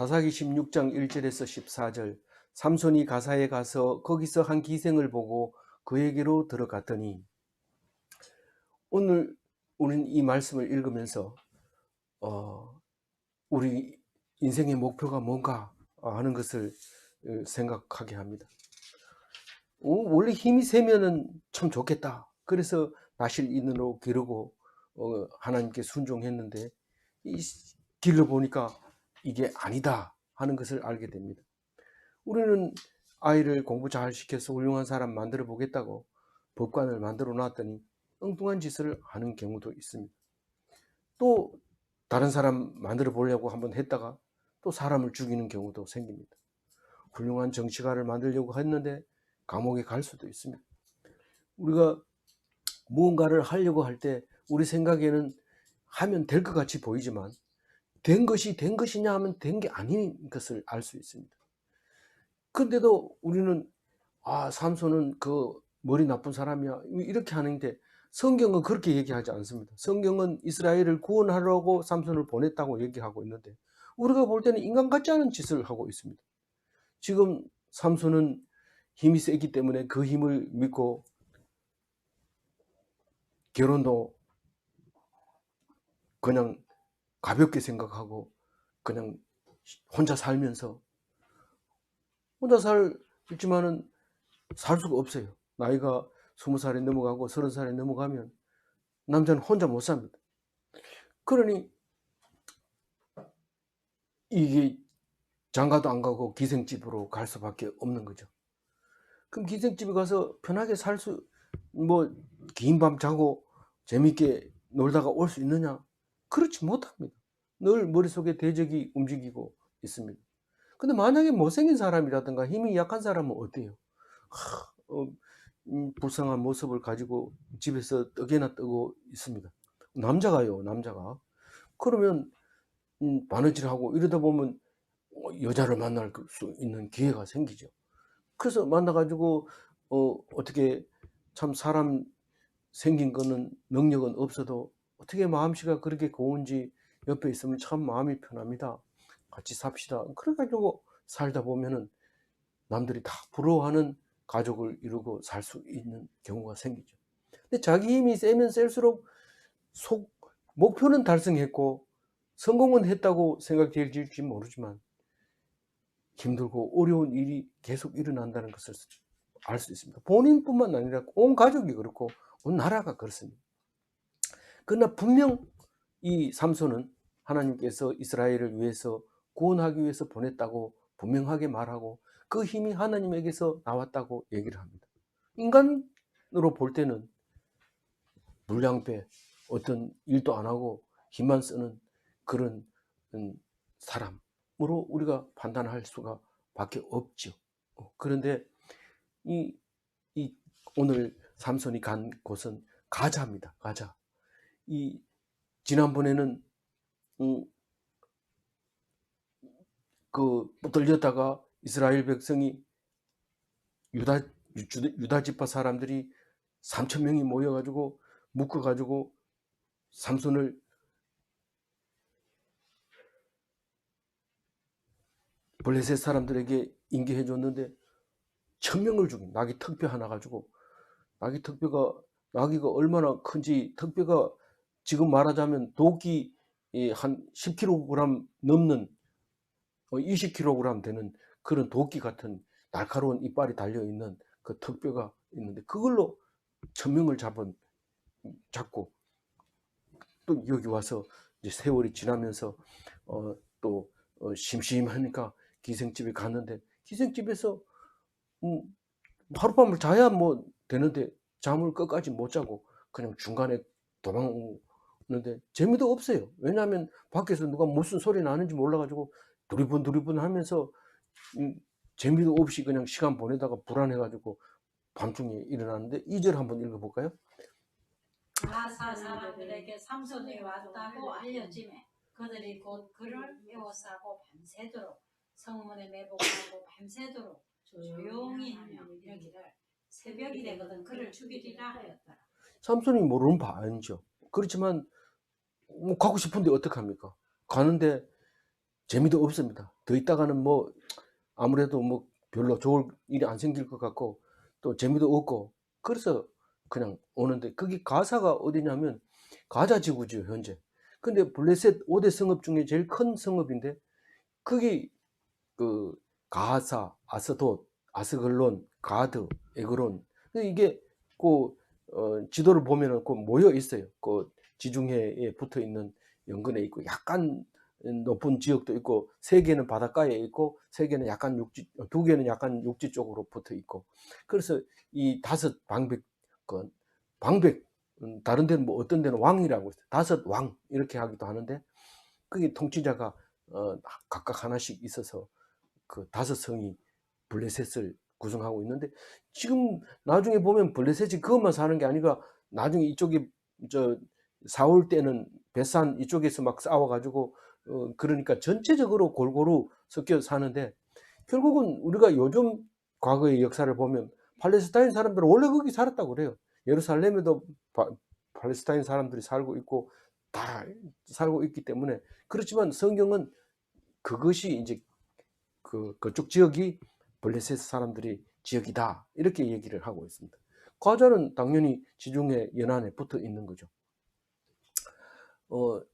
사사기 16장 1절에서 14절. 삼손이 가사에 가서 거기서 한 기생을 보고 그에게로 들어갔더니, 오늘 우리는 이 말씀을 읽으면서 우리 인생의 목표가 뭔가 하는 것을 생각하게 합니다. 원래 힘이 세면은 참 좋겠다. 그래서 나실 인으로 기르고 하나님께 순종했는데 이 길을 보니까 이게 아니다 하는 것을 알게 됩니다. 우리는 아이를 공부 잘 시켜서 훌륭한 사람 만들어 보겠다고 법관을 만들어 놨더니 엉뚱한 짓을 하는 경우도 있습니다. 또 다른 사람 만들어 보려고 한번 했다가 또 사람을 죽이는 경우도 생깁니다. 훌륭한 정치가를 만들려고 했는데 감옥에 갈 수도 있습니다. 우리가 무언가를 하려고 할 때 우리 생각에는 하면 될 것 같이 보이지만 된 것이 된 것이냐 하면 된 게 아닌 것을 알 수 있습니다. 근데도 우리는 삼손은 그 머리 나쁜 사람이야 이렇게 하는데 성경은 그렇게 얘기하지 않습니다. 성경은 이스라엘을 구원하려고 삼손을 보냈다고 얘기하고 있는데 우리가 볼 때는 인간 같지 않은 짓을 하고 있습니다. 지금 삼손은 힘이 세기 때문에 그 힘을 믿고 결혼도 그냥 가볍게 생각하고 그냥 혼자 살면서 혼자 살지만은 살 수가 없어요. 나이가 20살이 넘어가고 30살이 넘어가면 남자는 혼자 못 삽니다. 그러니 이게 장가도 안 가고 기생집으로 갈 수밖에 없는 거죠. 그럼 기생집에 가서 편하게 살 수, 긴 밤 자고 재밌게 놀다가 올 수 있느냐? 그렇지 못합니다. 늘 머릿속에 대적이 움직이고 있습니다. 근데 만약에 못생긴 사람이라든가 힘이 약한 사람은 어때요? 불쌍한 모습을 가지고 집에서 떡이나 뜨고 있습니다. 남자가. 그러면 바느질하고 이러다 보면 여자를 만날 수 있는 기회가 생기죠. 그래서 만나가지고 어떻게 참 사람 생긴 거는 능력은 없어도 어떻게 마음씨가 그렇게 고운지 옆에 있으면 참 마음이 편합니다. 같이 삽시다. 그래가지고 살다 보면은 남들이 다 부러워하는 가족을 이루고 살 수 있는 경우가 생기죠. 근데 자기 힘이 세면 셀수록 목표는 달성했고 성공은 했다고 생각될지 모르지만 힘들고 어려운 일이 계속 일어난다는 것을 알 수 있습니다. 본인뿐만 아니라 온 가족이 그렇고 온 나라가 그렇습니다. 그러나 분명 이 삼손은 하나님께서 이스라엘을 위해서 구원하기 위해서 보냈다고 분명하게 말하고 그 힘이 하나님에게서 나왔다고 얘기를 합니다. 인간으로 볼 때는 물량배, 어떤 일도 안 하고 힘만 쓰는 그런 사람으로 우리가 판단할 수가 밖에 없죠. 그런데 이 오늘 삼손이 간 곳은 가자입니다. 가자. 지난번에는 떨렸다가 이스라엘 백성이 유다 지파 사람들이 3,000명이 모여가지고 묶어가지고 삼손을 블레셋 사람들에게 인계해 줬는데 1,000명을 죽인 나귀 턱뼈 하나 가지고 나귀가 얼마나 큰지 턱뼈가 지금 말하자면 도끼 한 10kg 넘는 20kg 되는 그런 도끼 같은 날카로운 이빨이 달려있는 그 턱뼈가 있는데 그걸로 1,000명을 잡고 또 여기 와서 이제 세월이 지나면서 또 심심하니까 기생집에 갔는데 기생집에서 하룻밤을 자야 뭐 되는데 잠을 끝까지 못 자고 그냥 중간에 도망오는데 재미도 없어요. 왜냐하면 밖에서 누가 무슨 소리 나는지 몰라가지고 두리번 하면서 재미도 없이 그냥 시간 보내다가 불안해가지고 밤중에 일어났는데 2절 한번 읽어볼까요? 가사 사람들에게 삼손이 왔다고 알려지매 그들이 곧 그를 에워싸고 밤새도록 성문에 매복하고 밤새도록 조용히 하며 이르기를 새벽이 되거든 그를 죽이리라 하였더라. 삼손이 모르는 바 아니죠. 그렇지만 가고 싶은데 어떡합니까? 가는데 재미도 없습니다. 더 있다가는 뭐 아무래도 뭐 별로 좋을 일이 안 생길 것 같고 또 재미도 없고 그래서 그냥 오는데 거기 가사가 어디냐면 가자 지구죠 현재. 근데 블레셋 5대 성읍 중에 제일 큰 성읍인데 거기 그 가사, 아스돗, 아스글론, 가드, 에그론 이게 그 지도를 보면은 그 모여 있어요. 그 지중해에 붙어 있는 연근에 있고 약간 높은 지역도 있고 세 개는 바닷가에 있고 세 개는 약간 육지, 두 개는 약간 육지 쪽으로 붙어 있고 그래서 이 다섯 방백건 방백 다른 데는 뭐 어떤 데는 왕이라고 있어요. 다섯 왕 이렇게 하기도 하는데 그게 통치자가 각각 하나씩 있어서 그 다섯 성이 블레셋을 구성하고 있는데 지금 나중에 보면 블레셋이 그것만 사는 게 아니라 나중에 이쪽이 저 사울 때는 베산 이쪽에서 막 싸워가지고 그러니까 전체적으로 골고루 섞여 사는데 결국은 우리가 요즘 과거의 역사를 보면 팔레스타인 사람들은 원래 거기 살았다고 그래요. 예루살렘에도 팔레스타인 사람들이 살고 있고 다 살고 있기 때문에 그렇지만 성경은 그것이 이제 그쪽 지역이 블레셋 사람들이 지역이다 이렇게 얘기를 하고 있습니다. 가자는 당연히 지중해 연안에 붙어 있는 거죠.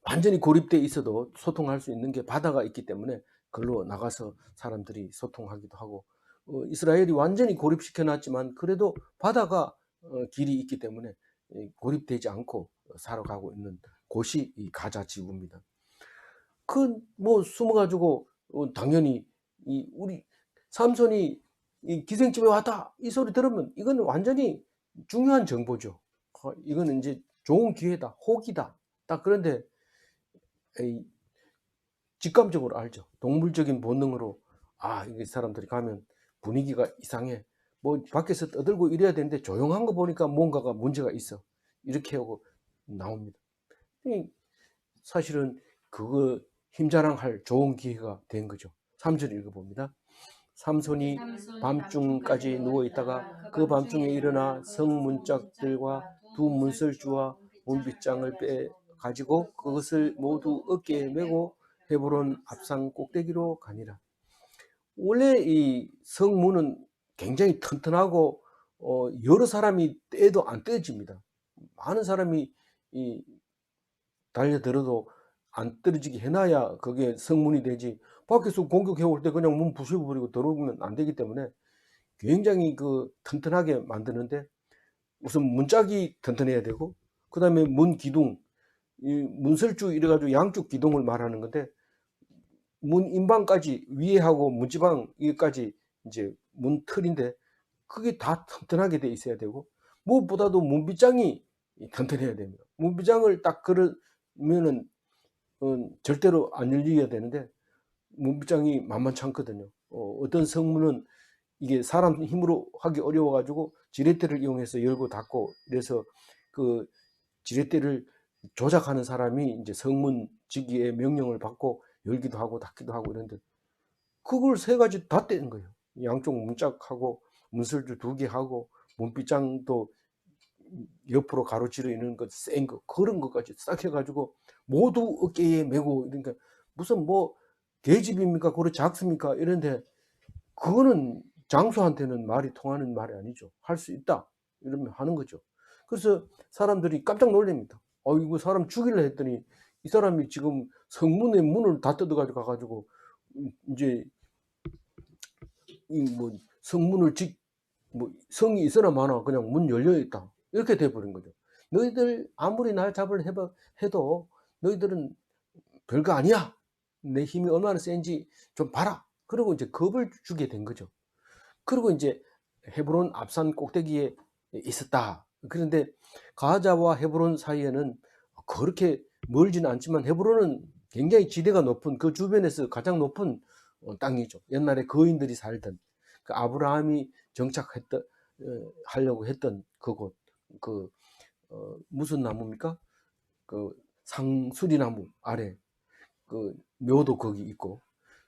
완전히 고립돼 있어도 소통할 수 있는 게 바다가 있기 때문에 글로 나가서 사람들이 소통하기도 하고 이스라엘이 완전히 고립시켜 놨지만 그래도 바다가 길이 있기 때문에 고립되지 않고 살아가고 있는 곳이 이 가자 지구입니다. 그 뭐 숨어가지고 당연히 이 우리 삼손이 이 기생집에 왔다 이 소리 들으면 이건 완전히 중요한 정보죠. 이거는 이제 좋은 기회다, 호기다. 딱 그런데 이 직감적으로 알죠. 동물적인 본능으로 이게 사람들이 가면 분위기가 이상해. 뭐 밖에서 떠들고 이래야 되는데 조용한 거 보니까 뭔가가 문제가 있어. 이렇게 하고 나옵니다. 사실은 그거 힘자랑할 좋은 기회가 된 거죠. 3절 읽어봅니다. 삼손이 밤중까지 누워 있다가 그 밤중에 일어나 성 문짝들과 두 문설주와 문빗장을 빼 가지고 그것을 모두 어깨에 메고 헤브론 앞산 꼭대기로 가니라. 원래 이 성문은 굉장히 튼튼하고 여러 사람이 떼도 안 떼집니다. 많은 사람이 이 달려들어도 안 떨어지게 해놔야 그게 성문이 되지 밖에서 공격해 올 때 그냥 문 부숴버리고 들어오면 안 되기 때문에 굉장히 그 튼튼하게 만드는데 우선 문짝이 튼튼해야 되고 그 다음에 문 기둥 이 문설주 이래 가지고 양쪽 기둥을 말하는 건데 문 인방까지 위에하고 문지방 여기까지 이제 문 틀인데 그게 다 튼튼하게 돼 있어야 되고 무엇보다도 문빗장이 튼튼해야 됩니다. 문빗장을 딱 걸으면은 절대로 안 열려야 되는데 문빗장이 만만치 않거든요. 어떤 성문은 이게 사람 힘으로 하기 어려워 가지고 지렛대를 이용해서 열고 닫고 이래서 그 지렛대를 조작하는 사람이 이제 성문 지기의 명령을 받고 열기도 하고 닫기도 하고 이런데 그걸 세 가지 다 떼는 거예요. 양쪽 문짝하고 문설주 2개 하고 문빗장도 옆으로 가로지르 있는 것 센 거 그런 것까지 싹 해가지고 모두 어깨에 메고 그러니까 무슨 뭐 계집입니까 그래 작습니까 이런데 그거는 장수한테는 말이 통하는 말이 아니죠. 할 수 있다 이러면 하는 거죠. 그래서 사람들이 깜짝 놀랍니다. 이거 사람 죽일래 했더니 이 사람이 지금 성문의 문을 다 뜯어가지고 가가지고 이제 이 뭐 성문을 뭐 성이 있으나 마나 그냥 문 열려 있다 이렇게 돼버린 거죠. 너희들 아무리 날 잡으려 해도 너희들은 별거 아니야. 내 힘이 얼마나 센지 좀 봐라. 그리고 이제 겁을 주게 된 거죠. 그리고 이제 헤브론 앞산 꼭대기에 있었다. 그런데 가자와 헤브론 사이에는 그렇게 멀지는 않지만 헤브론은 굉장히 지대가 높은 그 주변에서 가장 높은 땅이죠. 옛날에 거인들이 살던 그 아브라함이 정착했던 하려고 했던 그곳 그 무슨 나무입니까? 그 상수리나무 아래 그 묘도 거기 있고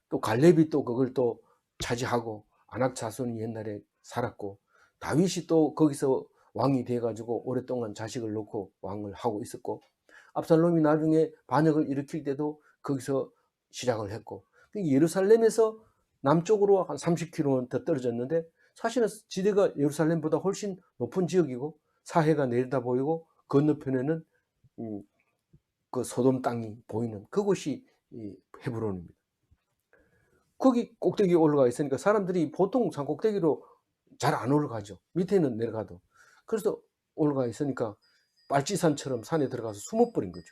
또 갈렙이 또 그걸 또 차지하고 아낙 자손이 옛날에 살았고 다윗이 또 거기서 왕이 돼 가지고 오랫동안 자식을 놓고 왕을 하고 있었고 압살롬이 나중에 반역을 일으킬 때도 거기서 시작을 했고 예루살렘에서 남쪽으로 한 30km 떨어졌는데 사실은 지대가 예루살렘보다 훨씬 높은 지역이고 사해가 내려다 보이고 건너편에는 그 소돔 땅이 보이는 그곳이 이 헤브론입니다. 거기 꼭대기에 올라가 있으니까 사람들이 보통 산 꼭대기로 잘 안 올라가죠. 밑에는 내려가도. 그래서 올라가 있으니까 빨치산처럼 산에 들어가서 숨어버린 거죠.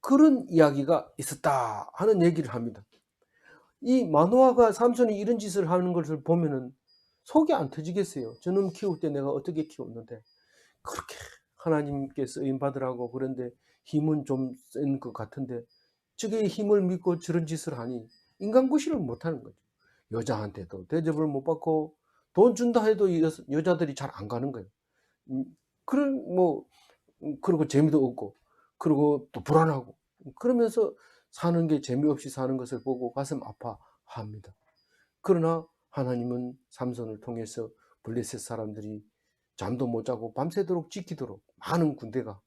그런 이야기가 있었다 하는 얘기를 합니다. 이 마노아가 삼손이 이런 짓을 하는 것을 보면은 속이 안 터지겠어요. 저놈 키울 때 내가 어떻게 키웠는데 그렇게 하나님께 쓰임 받으라고 그런데 힘은 좀 센 것 같은데 저게 힘을 믿고 저런 짓을 하니 인간구실을 못하는 거죠. 여자한테도 대접을 못 받고 돈 준다 해도 여자들이 잘 안 가는 거예요. 그런 그리고 재미도 없고 그리고 또 불안하고 그러면서 사는 게 재미없이 사는 것을 보고 가슴 아파합니다. 그러나 하나님은 삼손을 통해서 블레셋 사람들이 잠도 못 자고 밤새도록 지키도록 많은 군대가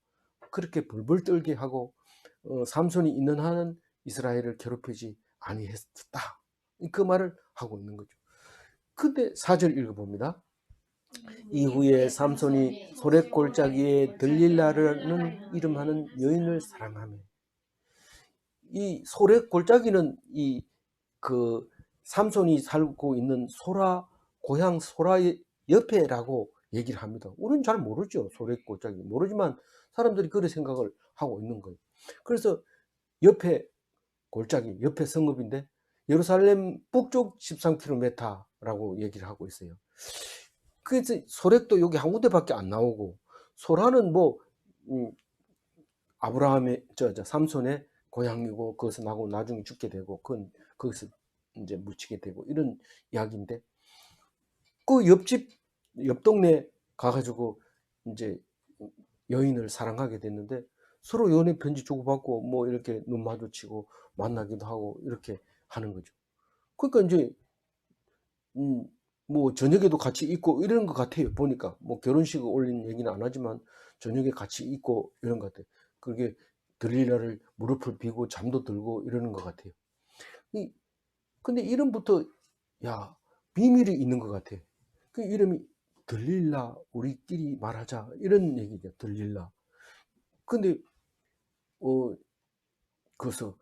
그렇게 벌벌 떨게 하고 삼손이 있는 한은 이스라엘을 괴롭히지 아니했다. 그 말을 하고 있는 거죠. 근데 4절 읽어봅니다. 이후에 삼손이 소렛골짜기에 들릴라라는 이름하는 여인을 사랑하며 이 소렛골짜기는 그 삼손이 살고 있는 소라 고향 소라의 옆에라고 얘기를 합니다. 우리는 잘 모르죠. 소렛골짜기 모르지만 사람들이 그런 생각을 하고 있는 거예요. 그래서 옆에 골짜기 옆에 성읍인데 예루살렘 북쪽 13km라고 얘기를 하고 있어요. 그래서 소렉도 여기 한 군데밖에 안 나오고 소라는 아브라함의 삼손의 고향이고 거기서 나고 나중에 죽게 되고 그건 거기서 이제 묻히게 되고 이런 이야기인데 그 옆 동네 가가지고 이제 여인을 사랑하게 됐는데 서로 연애 편지 주고받고 뭐 이렇게 눈 마주치고 만나기도 하고 이렇게 하는 거죠. 그러니까 이제 뭐 저녁에도 같이 있고 이런 것 같아요. 보니까 뭐 결혼식을 올린 얘기는 안 하지만 저녁에 같이 있고 이런 것 같아요. 그게 들릴라를 무릎을 비고 잠도 들고 이러는 것 같아요. 근데 이름부터 야 비밀이 있는 것 같아요. 그 이름이 들릴라 우리끼리 말하자 이런 얘기죠. 들릴라. 근데 그래서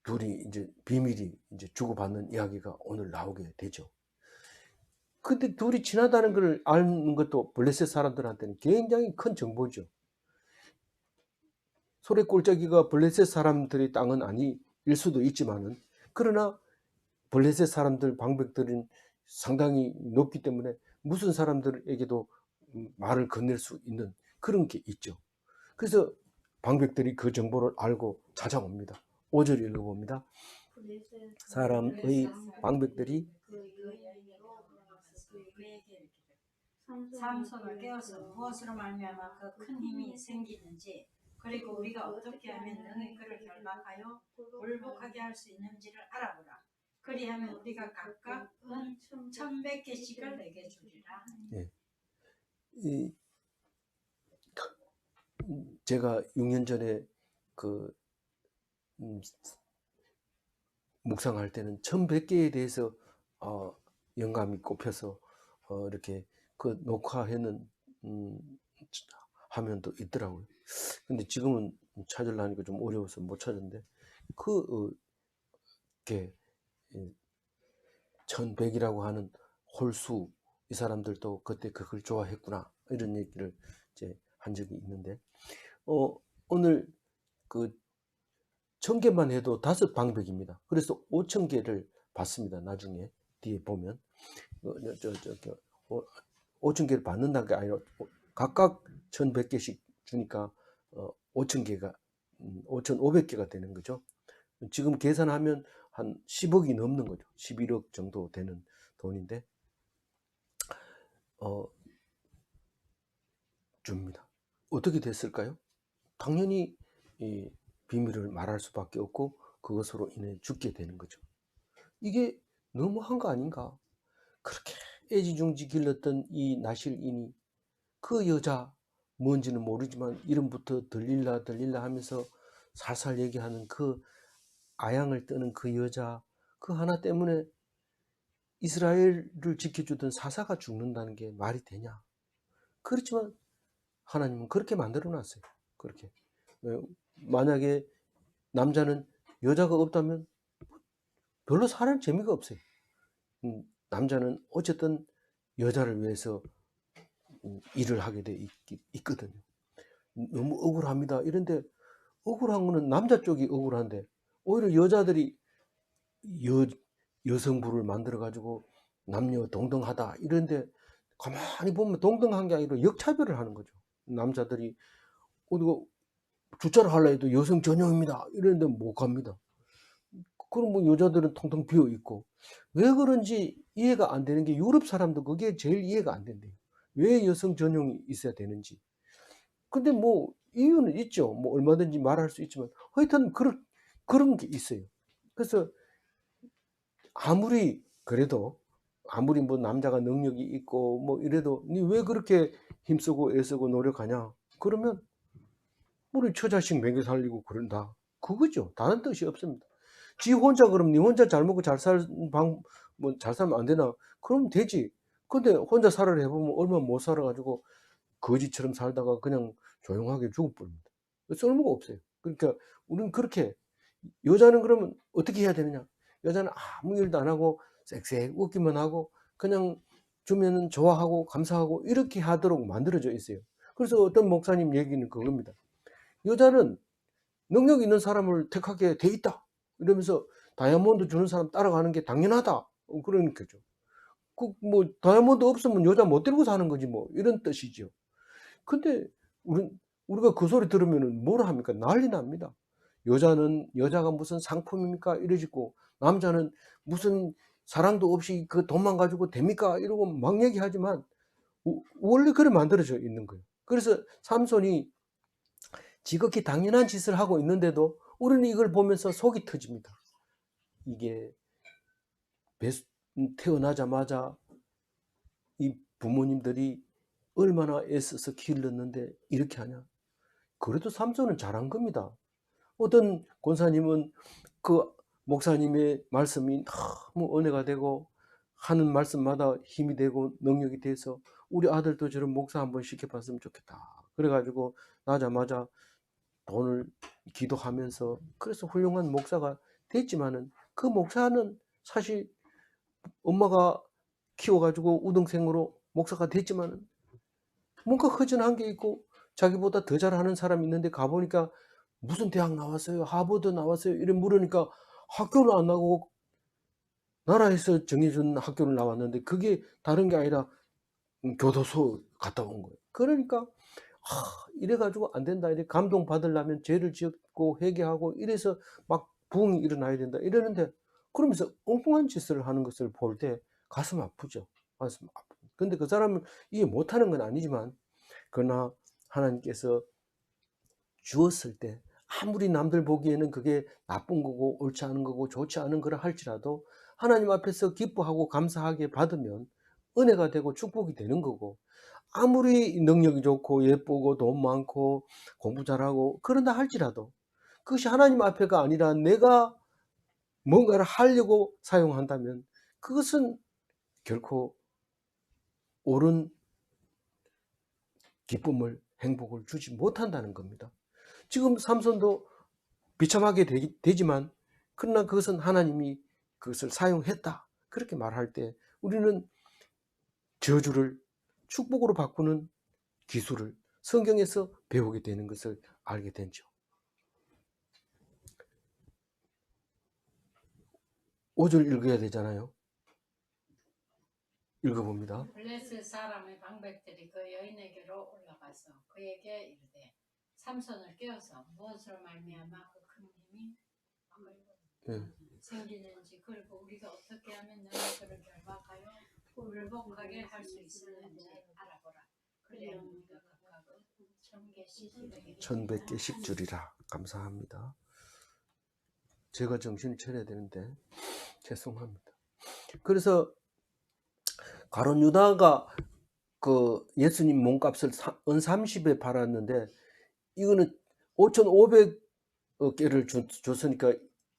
둘이 이제 비밀이 이제 주고받는 이야기가 오늘 나오게 되죠. 근데 둘이 친하다는 걸 아는 것도 블레셋 사람들한테는 굉장히 큰 정보죠. 소래골짜기가 블레셋 사람들의 땅은 아닐 수도 있지만은 그러나 블레셋 사람들 방백들은 상당히 높기 때문에 무슨 사람들에게도 말을 건넬 수 있는 그런 게 있죠. 그래서 방백들이 그 정보를 알고 찾아옵니다. 5절 읽어봅니다. 사람의 방백들이 삼손을 깨워서 무엇으로 말미암아 그 큰 힘이 생기는지 그리고 우리가 어떻게 하면 능히 그를 결박하여 굴복하게 할 수 있는지를 알아보라. 그리하면 우리가 각각 은 1,100개씩을 내게 주리라. 예. 제가 6년 전에 그 묵상할 때는 1,100개에 대해서 영감이 꼽혀서 이렇게 그 녹화해는 화면도 있더라고요. 근데 지금은 찾으려니까 좀 어려워서 못 찾았는데 그게 1,100이라고 하는 홀수 이 사람들도 그때 그걸 좋아했구나 이런 얘기를 이제 한 적이 있는데 오늘 그 1,000개만 해도 5방백입니다. 그래서 5,000개를 받습니다. 나중에 뒤에 보면 5,000개를 받는다는 게 아니라 각각 1,100개씩 주니까 5,000개가 5,500개가 되는 거죠. 지금 계산하면 한 10억이 넘는 거죠. 11억 정도 되는 돈인데 줍니다. 어떻게 됐을까요? 당연히 이 비밀을 말할 수밖에 없고 그것으로 인해 죽게 되는 거죠. 이게 너무한 거 아닌가? 그렇게 애지중지 길렀던 이 나실인이 그 여자 뭔지는 모르지만 이름부터 들릴라 하면서 살살 얘기하는 그 아양을 뜨는 그 여자 그 하나 때문에 이스라엘을 지켜주던 사사가 죽는다는 게 말이 되냐? 그렇지만 하나님은 그렇게 만들어 놨어요. 그렇게. 만약에 남자는 여자가 없다면 별로 살할 재미가 없어요. 남자는 어쨌든 여자를 위해서 일을 하게 돼 있거든요. 너무 억울합니다. 이런데 억울한 거는 남자 쪽이 억울한데 오히려 여자들이 여성부를 만들어 가지고 남녀 동등하다 이런데 가만히 보면 동등한 게 아니라 역차별을 하는 거죠. 남자들이 어디고 주차를 하려 해도 여성 전용입니다. 이랬는데 못 갑니다. 그럼 뭐 여자들은 통통 비어 있고 왜 그런지 이해가 안 되는 게 유럽 사람도 그게 제일 이해가 안 된대요. 왜 여성 전용이 있어야 되는지. 근데 뭐 이유는 있죠. 뭐 얼마든지 말할 수 있지만 하여튼 그런 게 있어요. 그래서 아무리 그래도 아무리 뭐 남자가 능력이 있고 뭐 이래도 니 왜 그렇게 힘쓰고 애쓰고 노력하냐? 그러면 우리 처자식 먹여 살리고 그런다. 그거죠. 다른 뜻이 없습니다. 지 혼자 그럼 니 혼자 잘 먹고 잘 살 뭐 잘 살면 안 되나? 그러면 되지. 근데 혼자 살아를 해보면 얼마 못 살아가지고 거지처럼 살다가 그냥 조용하게 죽어버립니다. 쓸모가 없어요. 그러니까 우리는 그렇게 여자는 그러면 어떻게 해야 되느냐? 여자는 아무 일도 안 하고 쌕쌕 웃기만 하고 그냥 주면은 좋아하고 감사하고 이렇게 하도록 만들어져 있어요. 그래서 어떤 목사님 얘기는 그겁니다. 여자는 능력 있는 사람을 택하게 돼 있다. 이러면서 다이아몬드 주는 사람 따라가는 게 당연하다. 그런 거죠. 뭐 다이아몬드 없으면 여자 못 데리고 사는 거지 뭐 이런 뜻이죠. 근데 우리가 그 소리 들으면은 뭐라 합니까? 난리 납니다. 여자가 무슨 상품입니까? 이러지고 남자는 무슨 사랑도 없이 그 돈만 가지고 됩니까? 이러고 막 얘기하지만 원래 그래 만들어져 있는 거예요. 그래서 삼손이 지극히 당연한 짓을 하고 있는데도 우리는 이걸 보면서 속이 터집니다. 이게 태어나자마자 이 부모님들이 얼마나 애써서 길렀는데 이렇게 하냐? 그래도 삼손은 잘한 겁니다. 어떤 권사님은 그 목사님의 말씀이 너무 은혜가 되고 하는 말씀마다 힘이 되고 능력이 돼서 우리 아들도 저런 목사 한번 시켜봤으면 좋겠다. 그래가지고 나자마자 돈을 기도하면서 그래서 훌륭한 목사가 됐지만은 그 목사는 사실 엄마가 키워가지고 우등생으로 목사가 됐지만은 뭔가 허전한 게 있고 자기보다 더 잘하는 사람이 있는데 가보니까 무슨 대학 나왔어요? 하버드 나왔어요? 이래 물으니까 학교를 안 나고 나라에서 정해준 학교를 나왔는데 그게 다른 게 아니라 교도소 갔다 온 거예요. 그러니까 이래가지고 안 된다. 이래 감동 받으려면 죄를 지었고 회개하고 이래서 막 부흥이 일어나야 된다. 이러는데 그러면서 엉뚱한 짓을 하는 것을 볼 때 가슴 아프죠. 가슴 아프. 근데 그 사람은 이해 못하는 건 아니지만 그러나 하나님께서 주었을 때 아무리 남들 보기에는 그게 나쁜 거고 옳지 않은 거고 좋지 않은 거라 할지라도 하나님 앞에서 기뻐하고 감사하게 받으면 은혜가 되고 축복이 되는 거고 아무리 능력이 좋고 예쁘고 돈 많고 공부 잘하고 그런다 할지라도 그것이 하나님 앞에가 아니라 내가 뭔가를 하려고 사용한다면 그것은 결코 옳은 기쁨을 행복을 주지 못한다는 겁니다. 지금 삼손도 비참하게 되지만 그러나 그것은 하나님이 그것을 사용했다. 그렇게 말할 때 우리는 저주를 축복으로 바꾸는 기술을 성경에서 배우게 되는 것을 알게 되죠. 5절 읽어야 되잖아요. 읽어봅니다. 블레셋 사람의 방백들이 그 여인에게로 올라가서 그에게 이르되 삼손을 깨어서 무엇으로 말미암아 그 큰 힘이 생기는지 그리고 우리가 어떻게 하면 너희 그를 결박하여 굴복하게 할 수 있을는지 알아보라. 그래야 우리가 각각 1100개씩 주리라. 감사합니다. 제가 정신을 차려야 되는데 죄송합니다. 그래서 가룟 유다가 그 예수님 몸값을 은 30에 팔았는데 이거는 5,500개를 줬으니까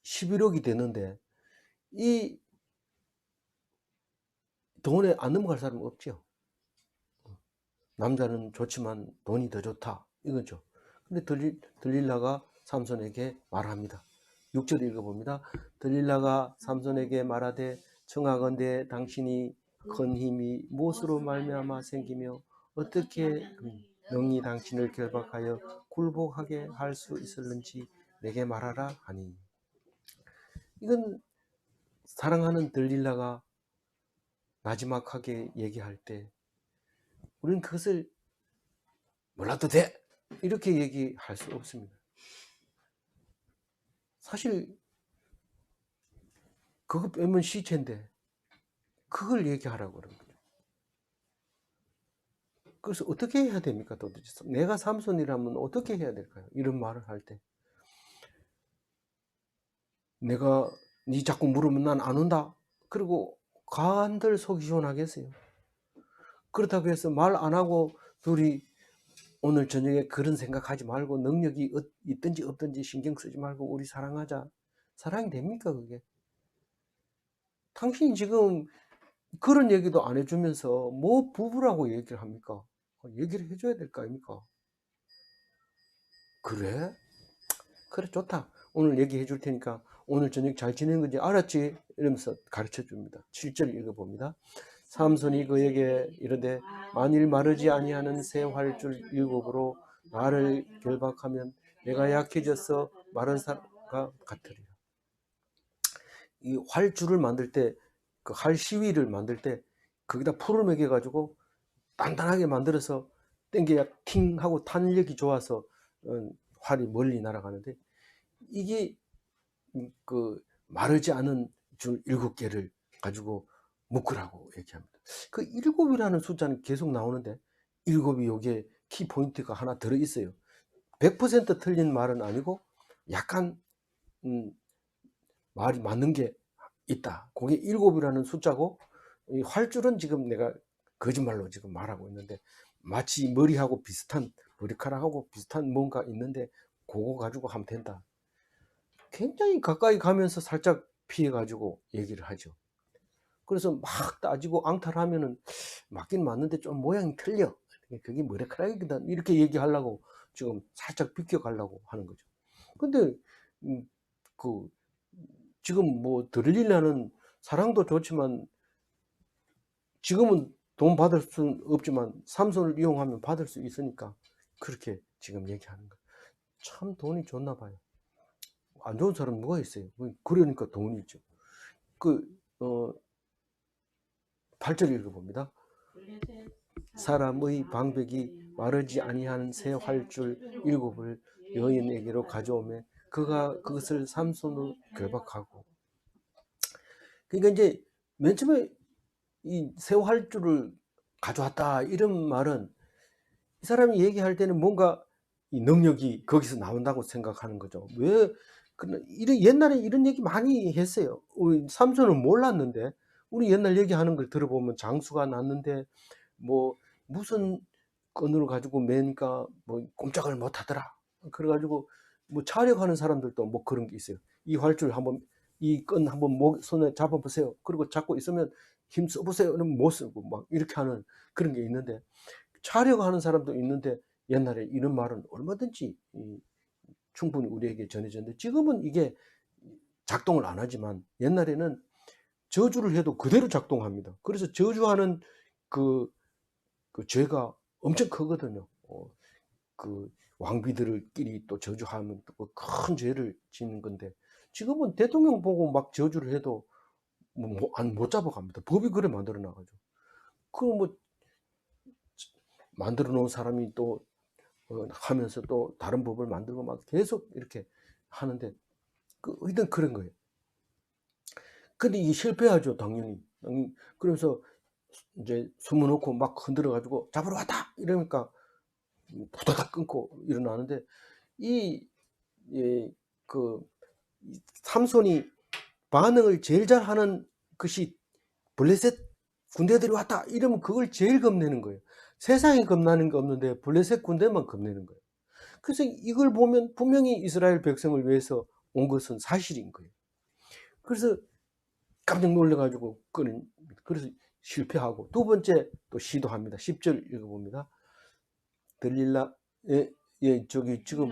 11억이 되는데 이 돈에 안 넘어갈 사람은 없죠. 남자는 좋지만 돈이 더 좋다 이거죠. 근데 들릴라가 삼손에게 말합니다. 6절 읽어봅니다. 들릴라가 삼손에게 말하되 청하건대 당신이 큰 힘이 무엇으로 말미암아 생기며 어떻게 능히 당신을 결박하여 굴복하게 할 수 있을는지 내게 말하라 하니. 이건 사랑하는 들릴라가 나지막하게 얘기할 때 우리는 그것을 몰라도 돼 이렇게 얘기할 수 없습니다. 사실 그거 빼면 시체인데 그걸 얘기하라고 그러는 거죠. 그래서 어떻게 해야 됩니까 도대체? 내가 삼손이라면 어떻게 해야 될까요? 이런 말을 할 때 내가 니 자꾸 물으면 난 안 온다. 그리고 간들 속이 시원하겠어요. 그렇다고 해서 말 안 하고 둘이 오늘 저녁에 그런 생각하지 말고 능력이 있든지 없든지 신경 쓰지 말고 우리 사랑하자. 사랑이 됩니까 그게? 당신이 지금 그런 얘기도 안 해주면서 뭐 부부라고 얘기를 합니까? 얘기를 해줘야 될 거 아닙니까? 그래? 그래 좋다. 오늘 얘기해 줄 테니까 오늘 저녁 잘 지내는 건지 알았지? 이러면서 가르쳐 줍니다. 7절 읽어봅니다. 삼손이 그에게 이르되 만일 마르지 아니하는 새 활줄 7으로 나를 결박하면 내가 약해져서 마른 사람과 같으리라. 이 활줄을 만들 때 그 활 시위를 만들 때 거기다 풀을 매겨 가지고 단단하게 만들어서 땡겨야 팅 하고 탄력이 좋아서 활이 멀리 날아가는데 이게 그 마르지 않은 줄 7개를 가지고 묶으라고 얘기합니다. 그 7이라는 숫자는 계속 나오는데 7이 여기에 키포인트가 하나 들어있어요. 100% 틀린 말은 아니고 약간 말이 맞는 게 있다. 그게 7이라는 숫자고 이 활줄은 지금 내가 거짓말로 지금 말하고 있는데 마치 머리하고 비슷한 머리카락하고 비슷한 뭔가 있는데 그거 가지고 하면 된다. 굉장히 가까이 가면서 살짝 피해 가지고 얘기를 하죠. 그래서 막 따지고 앙탈하면은 맞긴 맞는데 좀 모양이 틀려. 그게 머리카락이거든. 이렇게 얘기하려고 지금 살짝 비껴가려고 하는 거죠. 근데 그 지금 뭐 들릴라는 사랑도 좋지만 지금은 돈 받을 수는 없지만 삼손을 이용하면 받을 수 있으니까 그렇게 지금 얘기하는 거예요. 참 돈이 좋나 봐요. 안 좋은 사람은 뭐가 있어요? 그러니까 돈이 있죠. 8절 읽어봅니다. 사람의 방백이 마르지 아니한 새 활줄 7을 여인에게로 가져오매 그가 그것을 삼손으로 결박하고. 그러니까 이제 맨 처음에 이 새 활줄을 가져왔다 이런 말은 이 사람이 얘기할 때는 뭔가 이 능력이 거기서 나온다고 생각하는 거죠. 왜 옛날에 이런 얘기 많이 했어요. 우리 삼손은 몰랐는데 우리 옛날 얘기하는 걸 들어보면 장수가 났는데 뭐 무슨 끈을 가지고 매니까 뭐 꼼짝을 못 하더라. 그래가지고 뭐 촬영하는 사람들도 뭐 그런 게 있어요. 이 활줄 한번 이 끈 한번 손에 잡아보세요. 그리고 잡고 있으면 힘 써보세요. 그러면 못 쓰고 막 이렇게 하는 그런 게 있는데 촬영하는 사람도 있는데 옛날에 이런 말은 얼마든지 충분히 우리에게 전해졌는데 지금은 이게 작동을 안 하지만 옛날에는 저주를 해도 그대로 작동합니다. 그래서 저주하는 그 죄가 엄청 크거든요. 그 왕비들끼리 또 저주하면 또 큰 죄를 짓는 건데 지금은 대통령 보고 막 저주를 해도 못 잡아갑니다. 법이 그래 만들어 놔가지고 그 뭐 만들어 놓은 사람이 또 하면서 또 다른 법을 만들고 막 계속 이렇게 하는데 하여튼 그런 거예요. 근데 이게 실패하죠 당연히. 그래서 이제 숨어놓고 막 흔들어 가지고 잡으러 왔다 이러니까 부다닥 끊고 일어나는데 그 삼손이 반응을 제일 잘하는 것이 블레셋 군대들이 왔다 이러면 그걸 제일 겁내는 거예요. 세상에 겁나는 게 없는데 블레셋 군대만 겁내는 거예요. 그래서 이걸 보면 분명히 이스라엘 백성을 위해서 온 것은 사실인 거예요. 그래서 깜짝 놀래가지고 그래서 실패하고 두 번째 또 시도합니다. 10절 읽어봅니다. 들릴라의 저기 지금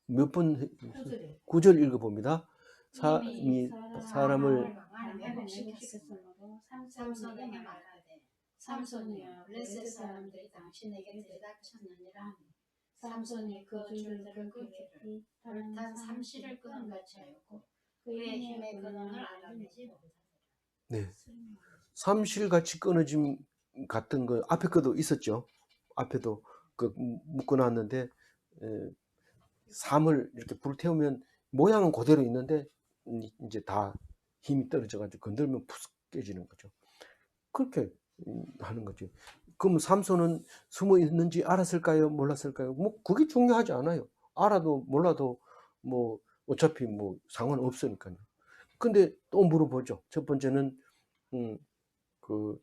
몇 번 9절 읽어봅니다. 이 사람을 삼손에게 말하되 삼손이여 블레셋 사람들이 당신에게 들이닥쳤느니라 하니 삼손이 그 줄들을 끊기를 불탄 삼시를 끄는 같이 하였고 그의 힘의 근원을 알아내지 못하더라. 네. 삼실같이 끊어짐 같은 거 앞에 것도 있었죠. 앞에도 그 묶어놨는데 삶을 이렇게 불태우면 모양은 그대로 있는데 이제 다 힘이 떨어져가지고 건들면 푸석 깨지는 거죠. 그렇게 하는 거죠. 그럼 삼손은 숨어 있는지 알았을까요? 몰랐을까요? 뭐 그게 중요하지 않아요. 알아도 몰라도 뭐 어차피 뭐 상관없으니까요. 근데 또 물어보죠. 첫 번째는 그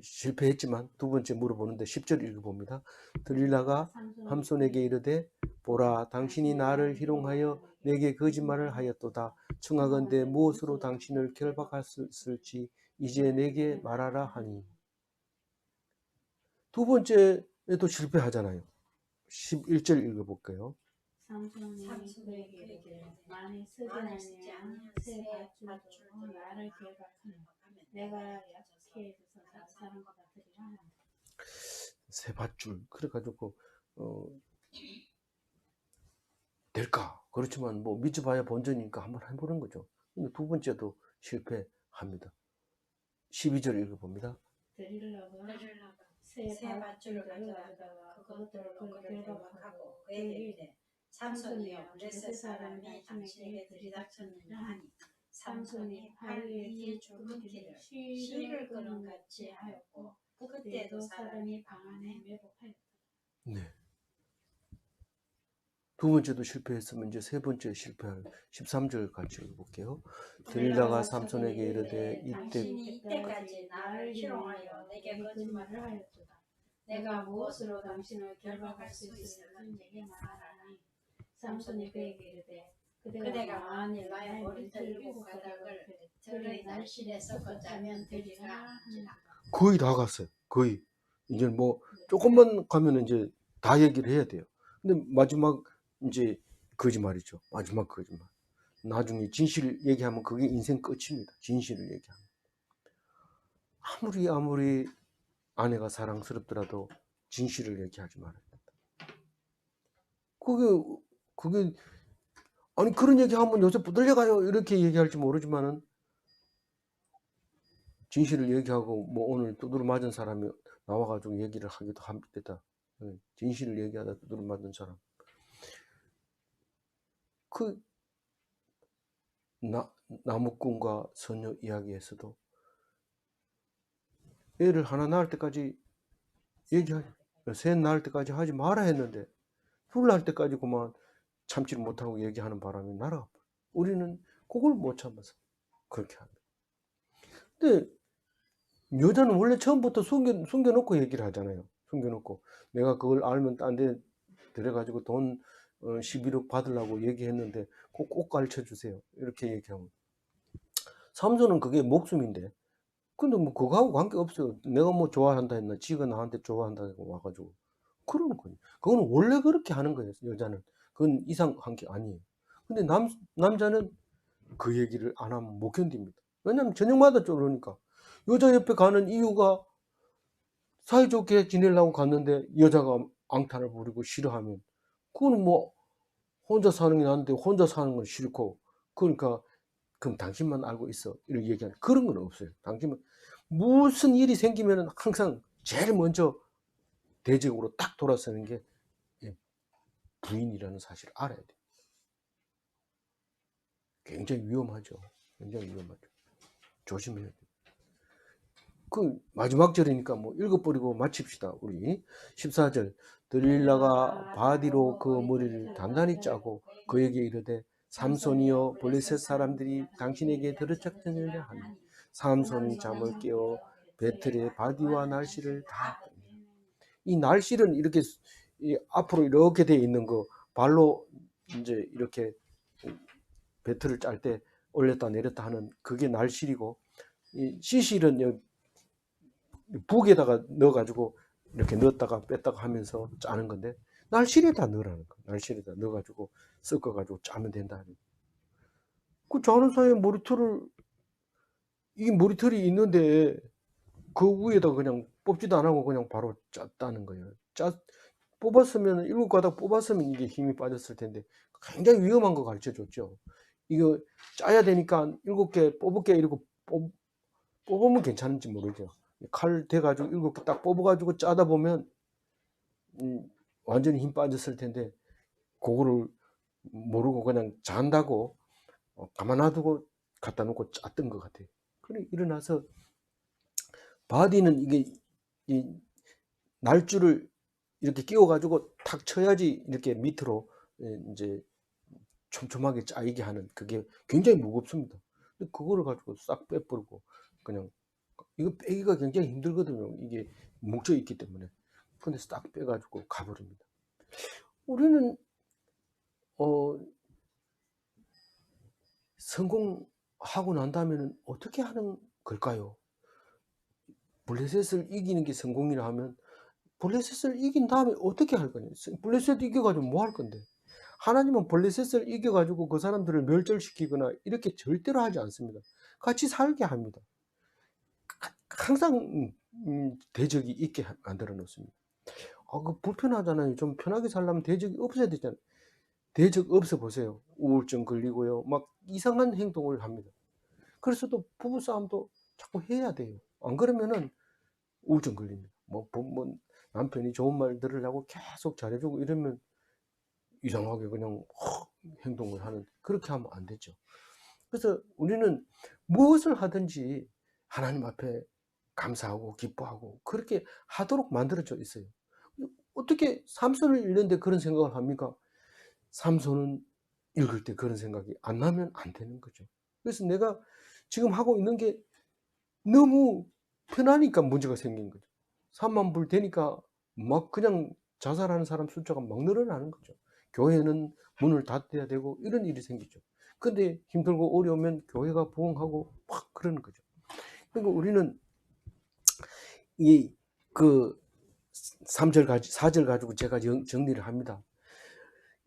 실패했지만 두 번째 물어보는데 10절 읽어봅니다. 들릴라가 삼손에게 이르되 보라 당신이 나를 희롱하여 내게 거짓말을 하였도다. 청하건대 무엇으로 당신을 결박했을지 이제 내게 말하라 하니. 두 번째에도 실패하잖아요. 11절 읽어볼게요. 삼손이 그에게 이르되 만일 쓰지 아니하면 새 밧줄로 나를 결박하면 내가 약해져서 다른 사람과 같으리라 하니. 새 밧줄 그래가지고 될까? 그렇지만 뭐 믿어봐야 본전이니까 한번 해보는 거죠. 근데 두 번째도 실패합니다. 12절 읽어봅니다. 들릴라가 새 밧줄을 가져다가 그것들로 그를 결박하고 그에게 이르되 삼손이여 블레셋 사람이 당신에게 들이닥쳤느냐 하니 삼손이 팔 위에 줄 끊기를 실을 끄는 같이 하였고 그때도 사람이 방 안에 매복하였다. 네. 두 번째도 실패했으면 이제 세 번째 실패할 13절 같이 읽어볼게요. 들릴라가 삼손에게 이르되 당신이 이때까지 나를 희롱하여 내게 거짓말을 하였도다. 내가 무엇으로 당신을 결박할 수 있을지 내게 말하라니. 삼손이 그에게 이르되 그대가 만일 나의 머리털 7가닥을 들의 날실에 섞어 짜면 되리라 하니라. 거의 다 갔어요. 거의 이제 뭐 조금만 가면 이제 다 얘기를 해야 돼요. 근데 마지막 이제 거짓말이죠. 마지막 거짓말. 나중에 진실을 얘기하면 그게 인생 끝입니다. 진실을 얘기하면. 아무리 아내가 사랑스럽더라도 진실을 얘기하지 말아야 된다. 그게 아니 그런 얘기하면 요새 부들려가요 이렇게 얘기할지 모르지만은 진실을 얘기하고 뭐 오늘 두드려 맞은 사람이 나와가지고 얘기를 하기도 합니다. 진실을 얘기하다 두드려 맞은 사람. 그 나무꾼과 소녀 이야기에서도 애를 하나 낳을 때까지 셋 낳을 때까지 하지 마라 했는데 둘 낳을 때까지 그만 참지를 못하고 얘기하는 바람에 날아가. 우리는 그걸 못 참아서 그렇게 합니다. 근데 여자는 원래 처음부터 숨겨놓고 얘기를 하잖아요. 숨겨놓고 내가 그걸 알면 딴 데 들여가지고 돈 11억 받으려고 얘기했는데 꼭 가르쳐 주세요. 이렇게 얘기하면 삼손은 그게 목숨인데 근데 뭐 그거하고 관계없어요. 내가 뭐 좋아한다 했나 지가 나한테 좋아한다고 와가지고 그러는 거예요. 그건 원래 그렇게 하는 거예요. 여자는 그건 이상한 게 아니에요. 근데 남자는 그 얘기를 안 하면 못 견딥니다. 왜냐면 저녁마다 쪼르니까 여자 옆에 가는 이유가 사이좋게 지내려고 갔는데 여자가 앙탈을 부리고 싫어하면 그거는 뭐 혼자 사는 게 나은데 혼자 사는 건 싫고 그러니까 그럼 당신만 알고 있어 이렇게 얘기하는 그런 건 없어요. 당신만 무슨 일이 생기면 항상 제일 먼저 대적으로 딱 돌아서는 게 부인이라는 사실을 알아야 돼요. 굉장히 위험하죠. 굉장히 위험하죠. 조심해야 돼요. 그 마지막 절이니까 뭐 읽어버리고 마칩시다. 우리 14절 들릴라가 바디로 그 머리를 단단히 짜고 그에게 이르되 삼손이여 블레셋 사람들이 당신에게 들어쳤느냐 하니 삼손이 잠을 깨어 배틀에 바디와 날씨를 다 이 날씨는 이렇게 앞으로 이렇게 돼 있는 거 발로 이제 이렇게 배틀을 짤 때 올렸다 내렸다 하는 그게 날실이고, 이 시실은 북에다가 넣어가지고 이렇게 넣었다가 뺐다가 하면서 짜는 건데, 날실에다 넣으라는 거야. 날실에다 넣어가지고 섞어가지고 짜면 된다. 그 짜는 사이에 이 머리털이 있는데 그 위에다 그냥 뽑지도 안 하고 그냥 바로 짰다는 거예요. 뽑았으면, 7가닥 뽑았으면 이게 힘이 빠졌을 텐데 굉장히 위험한 거 가르쳐 줬죠. 이거 짜야 되니까 7개 뽑을게 이러고 뽑으면 괜찮은지 모르죠. 칼 대가지고 7개 딱 뽑아가지고 짜다 보면 완전히 힘 빠졌을 텐데, 그거를 모르고 그냥 잔다고 가만 놔두고 갖다 놓고 짰던 것 같아요. 그래 일어나서 바디는 이게 이 날줄을 이렇게 끼워가지고 탁 쳐야지 이렇게 밑으로 이제 촘촘하게 짜이게 하는, 그게 굉장히 무겁습니다. 근데 그거를 가지고 싹 빼버리고 그냥, 이거 빼기가 굉장히 힘들거든요. 이게 뭉쳐 있기 때문에. 근데 싹 빼가지고 가버립니다. 우리는 성공하고 난 다음에는 어떻게 하는 걸까요? 블레셋을 이기는 게 성공이라 하면, 블레셋을 이긴 다음에 어떻게 할 거냐? 블레셋 이겨가지고 뭐 할 건데? 하나님은 블레셋을 이겨가지고 그 사람들을 멸절시키거나 이렇게 절대로 하지 않습니다. 같이 살게 합니다. 항상 대적이 있게 만들어 놓습니다. 그 불편하잖아요. 좀 편하게 살려면 대적이 없어야 되잖아요. 대적 없어 보세요. 우울증 걸리고요. 막 이상한 행동을 합니다. 그래서 또 부부싸움도 자꾸 해야 돼요. 안 그러면은 우울증 걸립니다. 뭐 남편이 좋은 말 들으려고 계속 잘해주고 이러면 이상하게 그냥 행동을 하는, 그렇게 하면 안 되죠. 그래서 우리는 무엇을 하든지 하나님 앞에 감사하고 기뻐하고 그렇게 하도록 만들어져 있어요. 어떻게 삼손을 읽는데 그런 생각을 합니까? 삼손은 읽을 때 그런 생각이 안 나면 안 되는 거죠. 그래서 내가 지금 하고 있는 게 너무 편하니까 문제가 생긴 거죠. 3만 불 되니까 막 그냥 자살하는 사람 숫자가 막 늘어나는 거죠. 교회는 문을 닫아야 되고 이런 일이 생기죠. 근데 힘들고 어려우면 교회가 부흥하고 막 그러는 거죠. 그러니까 우리는 그 4절 가지고 제가 정리를 합니다.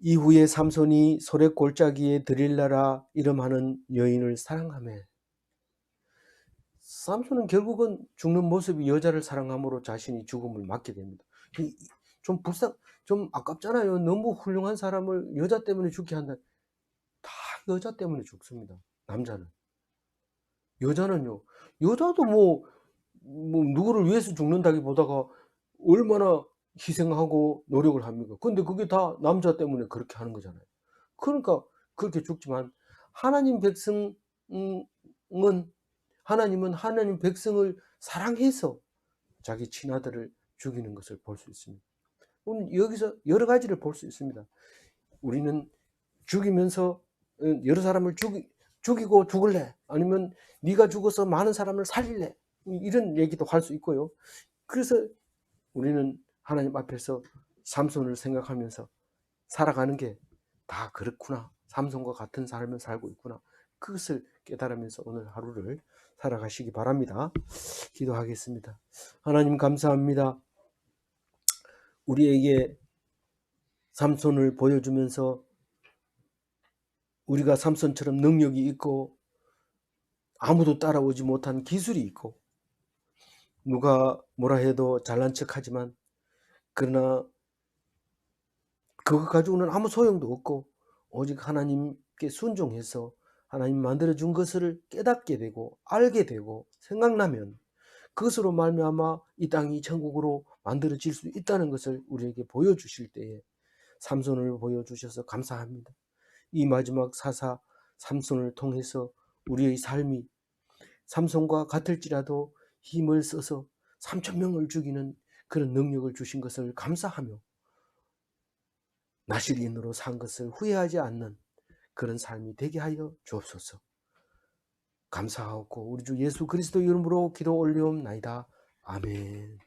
이후에 삼손이 소래 골짜기에 드릴라라 이름하는 여인을 사랑하며, 삼손은 결국은 죽는 모습이 여자를 사랑함으로 자신이 죽음을 맞게 됩니다. 좀 아깝잖아요. 너무 훌륭한 사람을 여자 때문에 죽게 한다. 다 여자 때문에 죽습니다. 남자는. 여자는요. 여자도 뭐 누구를 위해서 죽는다기보다가 얼마나 희생하고 노력을 합니까? 근데 그게 다 남자 때문에 그렇게 하는 거잖아요. 그러니까 그렇게 죽지만, 하나님 백성은, 하나님은 하나님 백성을 사랑해서 자기 친아들을 죽이는 것을 볼 수 있습니다. 우리는 여기서 여러 가지를 볼 수 있습니다. 우리는 죽이면서 여러 사람을 죽이고 죽을래? 아니면 네가 죽어서 많은 사람을 살릴래? 이런 얘기도 할 수 있고요. 그래서 우리는 하나님 앞에서 삼손을 생각하면서 살아가는 게 다 그렇구나. 삼손과 같은 삶을 살고 있구나. 그것을 깨달으면서 오늘 하루를 살아가시기 바랍니다. 기도하겠습니다. 하나님 감사합니다. 우리에게 삼손을 보여주면서 우리가 삼손처럼 능력이 있고 아무도 따라오지 못한 기술이 있고, 누가 뭐라 해도 잘난 척하지만 그러나 그것 가지고는 아무 소용도 없고, 오직 하나님께 순종해서 하나님 만들어준 것을 깨닫게 되고 알게 되고 생각나면 그것으로 말미암아 이 땅이 천국으로 만들어질 수 있다는 것을 우리에게 보여주실 때에 삼손을 보여주셔서 감사합니다. 이 마지막 사사 삼손을 통해서 우리의 삶이 삼손과 같을지라도 힘을 써서 3,000명을 죽이는 그런 능력을 주신 것을 감사하며 나실인으로 산 것을 후회하지 않는 그런 삶이 되게 하여 주옵소서. 감사하고 우리 주 예수 그리스도 이름으로 기도 올리옵나이다. 아멘.